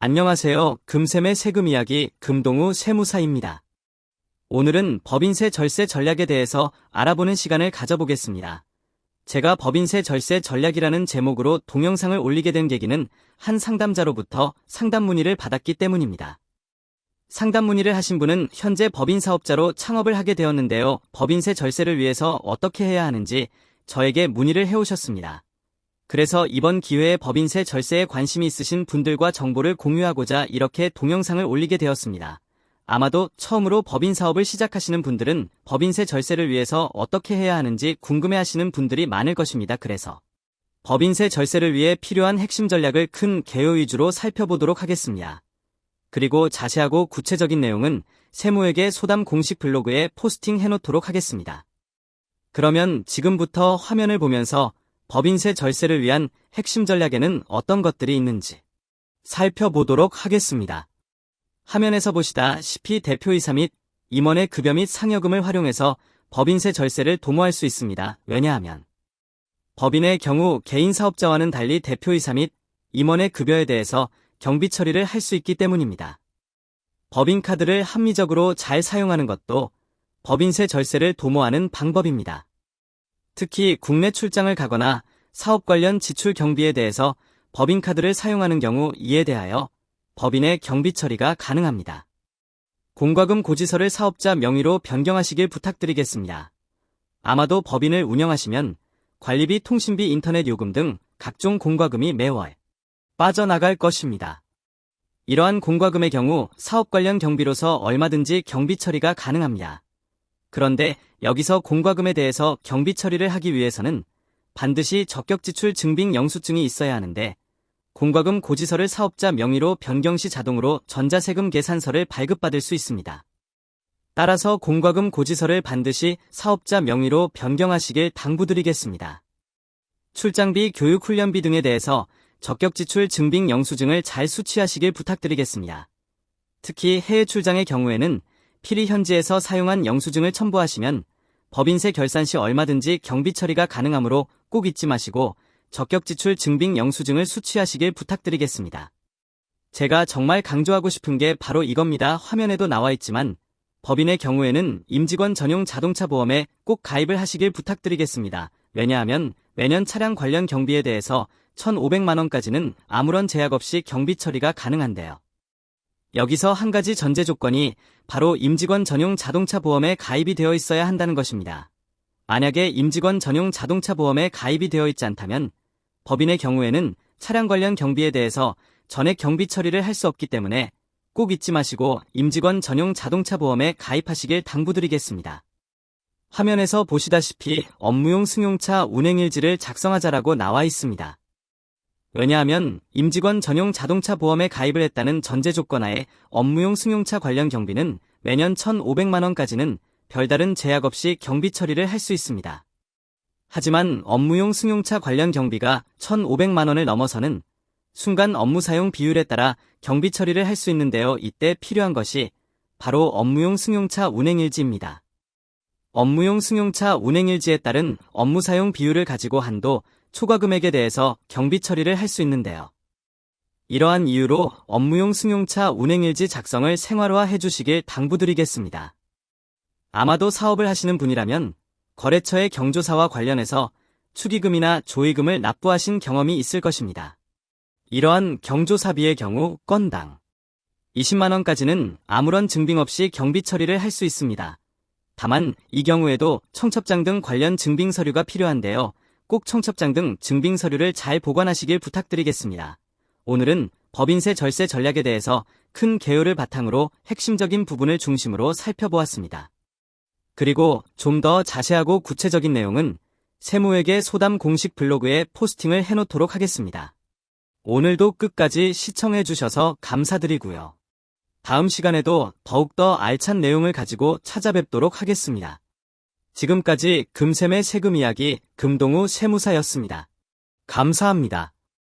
안녕하세요. 금샘의 세금 이야기 금동우 세무사입니다. 오늘은 법인세 절세 전략에 대해서 알아보는 시간을 가져보겠습니다. 제가 법인세 절세 전략이라는 제목으로 동영상을 올리게 된 계기는 한 상담자로부터 상담 문의를 받았기 때문입니다. 상담 문의를 하신 분은 현재 법인 사업자로 창업을 하게 되었는데요. 법인세 절세를 위해서 어떻게 해야 하는지 저에게 문의를 해오셨습니다. 그래서 이번 기회에 법인세 절세에 관심이 있으신 분들과 정보를 공유하고자 이렇게 동영상을 올리게 되었습니다. 아마도 처음으로 법인 사업을 시작하시는 분들은 법인세 절세를 위해서 어떻게 해야 하는지 궁금해하시는 분들이 많을 것입니다. 그래서 법인세 절세를 위해 필요한 핵심 전략을 큰 개요 위주로 살펴보도록 하겠습니다. 그리고 자세하고 구체적인 내용은 세무회계 소담 공식 블로그에 포스팅 해놓도록 하겠습니다. 그러면 지금부터 화면을 보면서 법인세 절세를 위한 핵심 전략에는 어떤 것들이 있는지 살펴보도록 하겠습니다. 화면에서 보시다시피 대표이사 및 임원의 급여 및 상여금을 활용해서 법인세 절세를 도모할 수 있습니다. 왜냐하면 법인의 경우 개인 사업자와는 달리 대표이사 및 임원의 급여에 대해서 경비 처리를 할 수 있기 때문입니다. 법인카드를 합리적으로 잘 사용하는 것도 법인세 절세를 도모하는 방법입니다. 특히 국내 출장을 가거나 사업 관련 지출 경비에 대해서 법인카드를 사용하는 경우 이에 대하여 법인의 경비 처리가 가능합니다. 공과금 고지서를 사업자 명의로 변경하시길 부탁드리겠습니다. 아마도 법인을 운영하시면 관리비, 통신비, 인터넷 요금 등 각종 공과금이 매월 빠져나갈 것입니다. 이러한 공과금의 경우 사업 관련 경비로서 얼마든지 경비 처리가 가능합니다. 그런데 여기서 공과금에 대해서 경비 처리를 하기 위해서는 반드시 적격지출 증빙 영수증이 있어야 하는데 공과금 고지서를 사업자 명의로 변경 시 자동으로 전자세금 계산서를 발급받을 수 있습니다. 따라서 공과금 고지서를 반드시 사업자 명의로 변경하시길 당부드리겠습니다. 출장비, 교육훈련비 등에 대해서 적격지출 증빙 영수증을 잘 수취하시길 부탁드리겠습니다. 특히 해외 출장의 경우에는 필히 현지에서 사용한 영수증을 첨부하시면 법인세 결산 시 얼마든지 경비 처리가 가능하므로 꼭 잊지 마시고 적격지출 증빙 영수증을 수취하시길 부탁드리겠습니다. 제가 정말 강조하고 싶은 게 바로 이겁니다. 화면에도 나와 있지만 법인의 경우에는 임직원 전용 자동차 보험에 꼭 가입을 하시길 부탁드리겠습니다. 왜냐하면 매년 차량 관련 경비에 대해서 1,500만 원까지는 아무런 제약 없이 경비 처리가 가능한데요. 여기서 한 가지 전제 조건이 바로 임직원 전용 자동차 보험에 가입이 되어 있어야 한다는 것입니다. 만약에 임직원 전용 자동차 보험에 가입이 되어 있지 않다면 법인의 경우에는 차량 관련 경비에 대해서 전액 경비 처리를 할 수 없기 때문에 꼭 잊지 마시고 임직원 전용 자동차 보험에 가입하시길 당부드리겠습니다. 화면에서 보시다시피 업무용 승용차 운행일지를 작성하자라고 나와 있습니다. 왜냐하면 임직원 전용 자동차 보험에 가입을 했다는 전제 조건 하에 업무용 승용차 관련 경비는 매년 1,500만 원까지는 별다른 제약 없이 경비 처리를 할 수 있습니다. 하지만 업무용 승용차 관련 경비가 1,500만 원을 넘어서는 순간 업무 사용 비율에 따라 경비 처리를 할 수 있는데요. 이때 필요한 것이 바로 업무용 승용차 운행일지입니다. 업무용 승용차 운행일지에 따른 업무 사용 비율을 가지고 한도 초과 금액에 대해서 경비 처리를 할 수 있는데요. 이러한 이유로 업무용 승용차 운행일지 작성을 생활화 해주시길 당부드리겠습니다. 아마도 사업을 하시는 분이라면 거래처의 경조사와 관련해서 축의금이나 조의금을 납부하신 경험이 있을 것입니다. 이러한 경조사비의 경우 건당 20만 원까지는 아무런 증빙 없이 경비 처리를 할 수 있습니다. 다만 이 경우에도 청첩장 등 관련 증빙 서류가 필요한데요. 꼭 청첩장 등 증빙 서류를 잘 보관하시길 부탁드리겠습니다. 오늘은 법인세 절세 전략에 대해서 큰 개요를 바탕으로 핵심적인 부분을 중심으로 살펴보았습니다. 그리고 좀 더 자세하고 구체적인 내용은 세무회계 소담 공식 블로그에 포스팅을 해놓도록 하겠습니다. 오늘도 끝까지 시청해주셔서 감사드리고요. 다음 시간에도 더욱더 알찬 내용을 가지고 찾아뵙도록 하겠습니다. 지금까지 금샘의 세금 이야기 금동우 세무사였습니다. 감사합니다.